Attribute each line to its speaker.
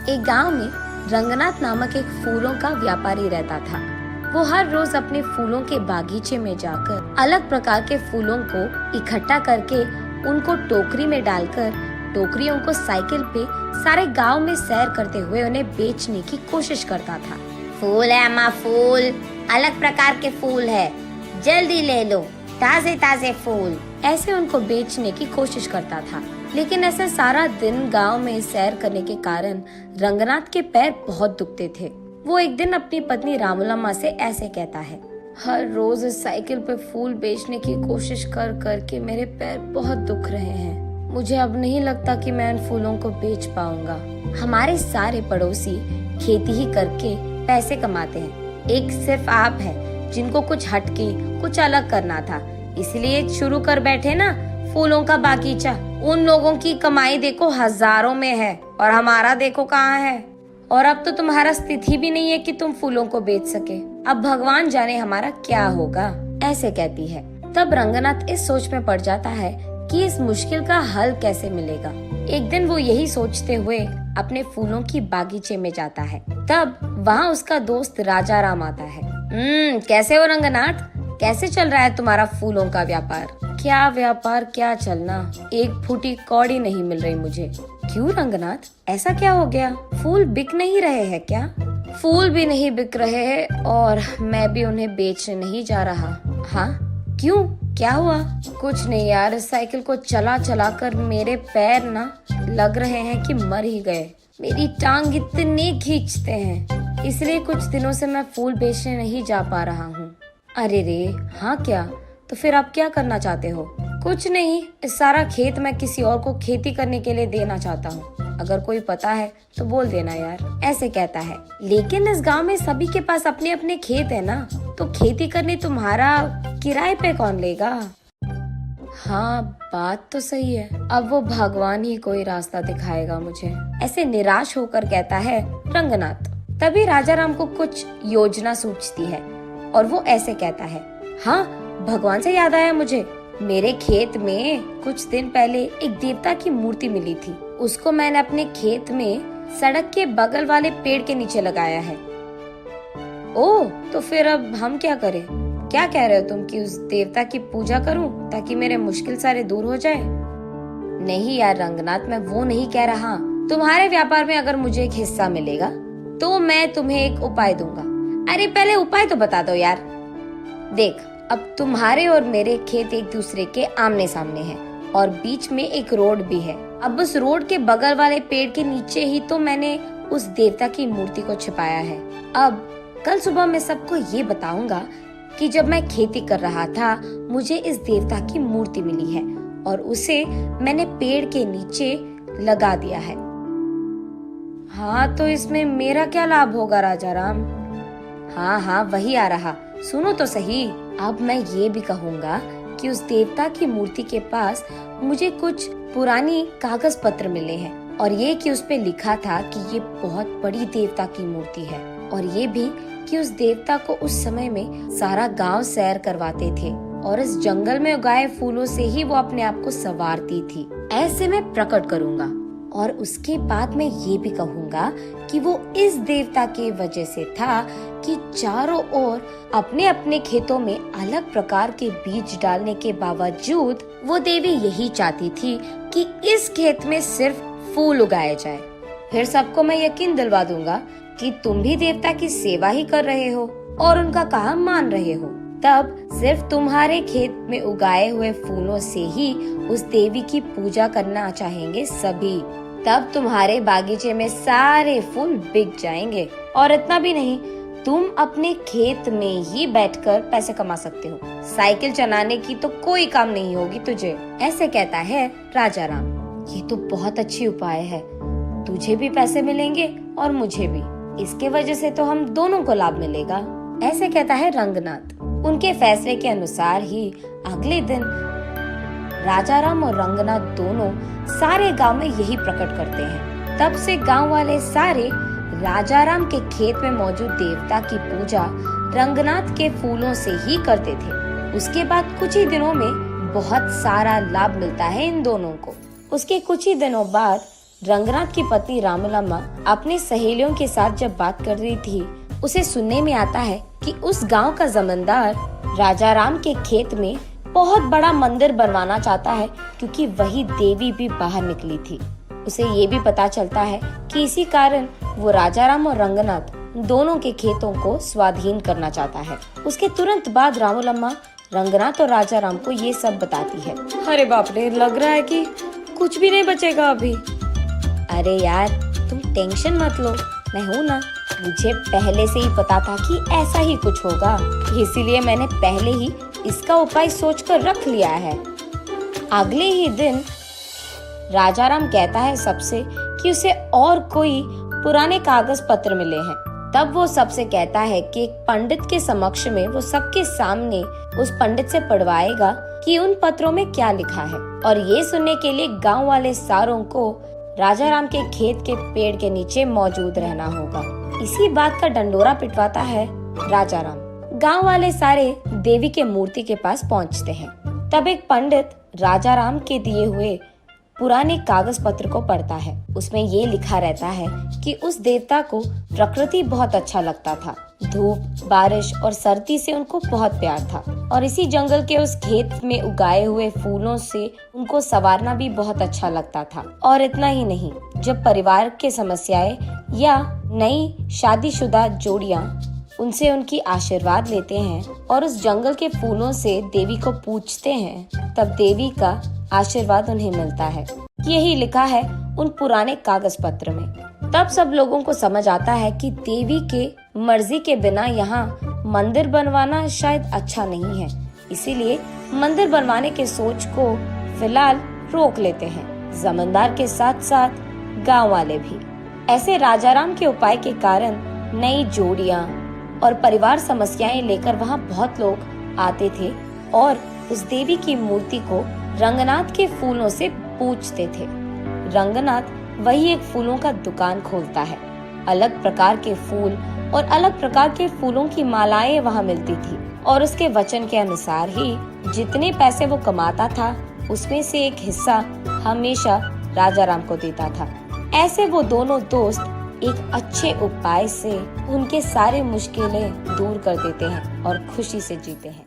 Speaker 1: एक गांव में रंगनाथ नामक एक फूलों का व्यापारी रहता था। वो हर रोज अपने फूलों के बागीचे में जाकर अलग प्रकार के फूलों को इकट्ठा करके उनको टोकरी में डालकर टोकरियों को साइकिल पे सारे गांव में सैर करते हुए उन्हें बेचने की कोशिश करता था। फूल है अम्मा, फूल, अलग प्रकार के फूल है, जल्दी ले लो, ताजे ताजे फूल, ऐसे उनको बेचने की कोशिश करता था। लेकिन ऐसे सारा दिन गांव में सैर करने के कारण रंगनाथ के पैर बहुत दुखते थे। वो एक दिन अपनी पत्नी रामूलम्मा से ऐसे कहता है, हर रोज इस साइकिल पे फूल बेचने की कोशिश कर करके मेरे पैर बहुत दुख रहे हैं। मुझे अब नहीं लगता कि मैं इन फूलों को बेच पाऊंगा। हमारे सारे पड़ोसी खेती ही करके पैसे कमाते हैं, एक सिर्फ आप है जिनको कुछ हटके कुछ अलग करना था, इसलिए शुरू कर बैठे ना फूलों का बागीचा। उन लोगों की कमाई देखो हजारों में है और हमारा देखो कहाँ है। और अब तो तुम्हारा स्थिति भी नहीं है कि तुम फूलों को बेच सके। अब भगवान जाने हमारा क्या होगा, ऐसे कहती है। तब रंगनाथ इस सोच में पड़ जाता है कि इस मुश्किल का हल कैसे मिलेगा। एक दिन वो यही सोचते हुए अपने फूलों की बागीचे में जाता है। तब वहाँ उसका दोस्त राजा राम आता है। कैसे हो रंगनाथ, कैसे चल रहा है तुम्हारा फूलों का व्यापार? क्या व्यापार, क्या चलना, एक फूटी कौड़ी नहीं मिल रही मुझे। क्यों रंगनाथ, ऐसा क्या हो गया? फूल बिक नहीं रहे हैं क्या? फूल भी नहीं बिक रहे हैं और मैं भी उन्हें बेचने नहीं जा रहा। हाँ, क्यों, क्या हुआ? कुछ नहीं यार, इस साइकिल को चला चला कर मेरे पैर ना लग रहे हैं कि मर ही गए। मेरी टांग इतने खींचते हैं, इसलिए कुछ दिनों से मैं फूल बेचने नहीं जा पा रहा हूँ। अरे रे, हाँ क्या? तो फिर आप क्या करना चाहते हो? कुछ नहीं, इस सारा खेत मैं किसी और को खेती करने के लिए देना चाहता हूँ। अगर कोई पता है तो बोल देना यार, ऐसे कहता है। लेकिन इस गांव में सभी के पास अपने अपने खेत है ना, तो खेती करने तुम्हारा किराए पे कौन लेगा? हाँ, बात तो सही है। अब वो भगवान ही कोई रास्ता दिखाएगा मुझे, ऐसे निराश होकर कहता है रंगनाथ। तभी राजा राम को कुछ योजना सूझती है और वो ऐसे कहता है, हाँ, भगवान से याद आया मुझे, मेरे खेत में कुछ दिन पहले एक देवता की मूर्ति मिली थी। उसको मैंने अपने खेत में सड़क के बगल वाले पेड़ के नीचे लगाया है। ओह, तो फिर अब हम क्या करें? क्या कह रहे हो तुम कि उस देवता की पूजा करूं ताकि मेरे मुश्किल सारे दूर हो जाए? नहीं यार रंगनाथ, मैं वो नहीं कह रहा। तुम्हारे व्यापार में अगर मुझे एक हिस्सा मिलेगा तो मैं तुम्हें एक उपाय दूंगा। अरे पहले उपाय तो बता दो यार। देख, अब तुम्हारे और मेरे खेत एक दूसरे के आमने सामने हैं और बीच में एक रोड भी है। अब उस रोड के बगल वाले पेड़ के नीचे ही तो मैंने उस देवता की मूर्ति को छिपाया है। अब कल सुबह मैं सबको ये बताऊंगा कि जब मैं खेती कर रहा था मुझे इस देवता की मूर्ति मिली है और उसे मैंने पेड़ के नीचे लगा दिया है। हाँ, तो इसमें मेरा क्या लाभ होगा राजा राम? हाँ हाँ, वही आ रहा, सुनो तो सही। अब मैं ये भी कहूँगा कि उस देवता की मूर्ति के पास मुझे कुछ पुरानी कागज पत्र मिले हैं और ये कि उस पे लिखा था कि ये बहुत बड़ी देवता की मूर्ति है और ये भी कि उस देवता को उस समय में सारा गांव सैर करवाते थे और इस जंगल में उगाए फूलों से ही वो अपने आप को संवारती थी। ऐसे मैं प्रकट करूँगा और उसके बाद मैं ये भी कहूँगा कि वो इस देवता के वजह से था कि चारों ओर अपने अपने खेतों में अलग प्रकार के बीज डालने के बावजूद वो देवी यही चाहती थी कि इस खेत में सिर्फ फूल उगाए जाए। फिर सबको मैं यकीन दिलवा दूंगा कि तुम भी देवता की सेवा ही कर रहे हो और उनका काम मान रहे हो। तब सिर्फ तुम्हारे खेत में उगाए हुए फूलों से ही उस देवी की पूजा करना चाहेंगे सभी। तब तुम्हारे बागीचे में सारे फूल बिक जाएंगे और इतना भी नहीं, तुम अपने खेत में ही बैठकर पैसे कमा सकते हो। साइकिल चलाने की तो कोई काम नहीं होगी तुझे, ऐसे कहता है राजा राम। ये तो बहुत अच्छी उपाय है, तुझे भी पैसे मिलेंगे और मुझे भी, इसके वजह से तो हम दोनों को लाभ मिलेगा, ऐसे कहता है रंगनाथ। उनके फैसले के अनुसार ही अगले दिन राजा राम और रंगनाथ दोनों सारे गांव में यही प्रकट करते हैं। तब से गांव वाले सारे राजा राम के खेत में मौजूद देवता की पूजा रंगनाथ के फूलों से ही करते थे। उसके बाद कुछ ही दिनों में बहुत सारा लाभ मिलता है इन दोनों को। उसके कुछ ही दिनों बाद रंगनाथ की पत्नी रामलम्मा अपनी सहेलियों के साथ जब बात कर रही थी, उसे सुनने में आता है कि उस गांव का जमींदार राजा राम के खेत में बहुत बड़ा मंदिर बनवाना चाहता है, क्योंकि वही देवी भी बाहर निकली थी। उसे ये भी पता चलता है कि इसी कारण वो राजा राम और रंगनाथ दोनों के खेतों को स्वाधीन करना चाहता है। उसके तुरंत बाद रामलम्मा रंगनाथ और राजा राम को ये सब बताती है।
Speaker 2: अरे बाप रे, लग रहा है कि कुछ भी नहीं बचेगा अभी।
Speaker 1: अरे यार, तुम टेंशन मत लो, मैं हूँ ना। मुझे पहले से ही पता था कि ऐसा ही कुछ होगा, इसीलिए मैंने पहले ही इसका उपाय सोचकर रख लिया है। अगले ही दिन राजा राम कहता है सबसे कि उसे और कोई पुराने कागज पत्र मिले हैं। तब वो सबसे कहता है कि एक पंडित के समक्ष में वो सबके सामने उस पंडित से पढ़वाएगा कि उन पत्रों में क्या लिखा है। और ये सुनने के लिए गांव वाले सारों को राजा राम के खेत के पेड़ के नीचे मौजूद रहना होगा। इसी बात का डंडोरा पिटवाता है राजा राम। गांव वाले सारे देवी के मूर्ति के पास पहुंचते हैं। तब एक पंडित राजा राम के दिए हुए पुराने कागज पत्र को पढ़ता है। उसमें ये लिखा रहता है कि उस देवता को प्रकृति बहुत अच्छा लगता था। धूप, बारिश और सर्दी से उनको बहुत प्यार था, और इसी जंगल के उस खेत में उगाए हुए फूलों से उनको संवारना भी बहुत अच्छा लगता था। और इतना ही नहीं, जब परिवार के समस्याएं या नई शादीशुदा जोड़ियां उनसे उनकी आशीर्वाद लेते हैं और उस जंगल के फूलों से देवी को पूजते हैं, तब देवी का आशीर्वाद उन्हें मिलता है। यही लिखा है उन पुराने कागज पत्र में। तब सब लोगों को समझ आता है कि देवी के मर्जी के बिना यहाँ मंदिर बनवाना शायद अच्छा नहीं है, इसीलिए मंदिर बनवाने के सोच को फिलहाल रोक लेते हैं। जमींदार के साथ साथ गांव वाले भी। ऐसे राजाराम के उपाय के कारण नई जोड़ियां और परिवार समस्याएं लेकर वहाँ बहुत लोग आते थे और उस देवी की मूर्ति को रंगनाथ के फूलों से पूजते थे। रंगनाथ वही एक फूलों का दुकान खोलता है। अलग प्रकार के फूल और अलग प्रकार के फूलों की मालाएं वहाँ मिलती थी, और उसके वचन के अनुसार ही जितने पैसे वो कमाता था उसमें से एक हिस्सा हमेशा राजा राम को देता था। ऐसे वो दोनों दोस्त एक अच्छे उपाय से उनके सारे मुश्किलें दूर कर देते हैं और खुशी से जीते हैं।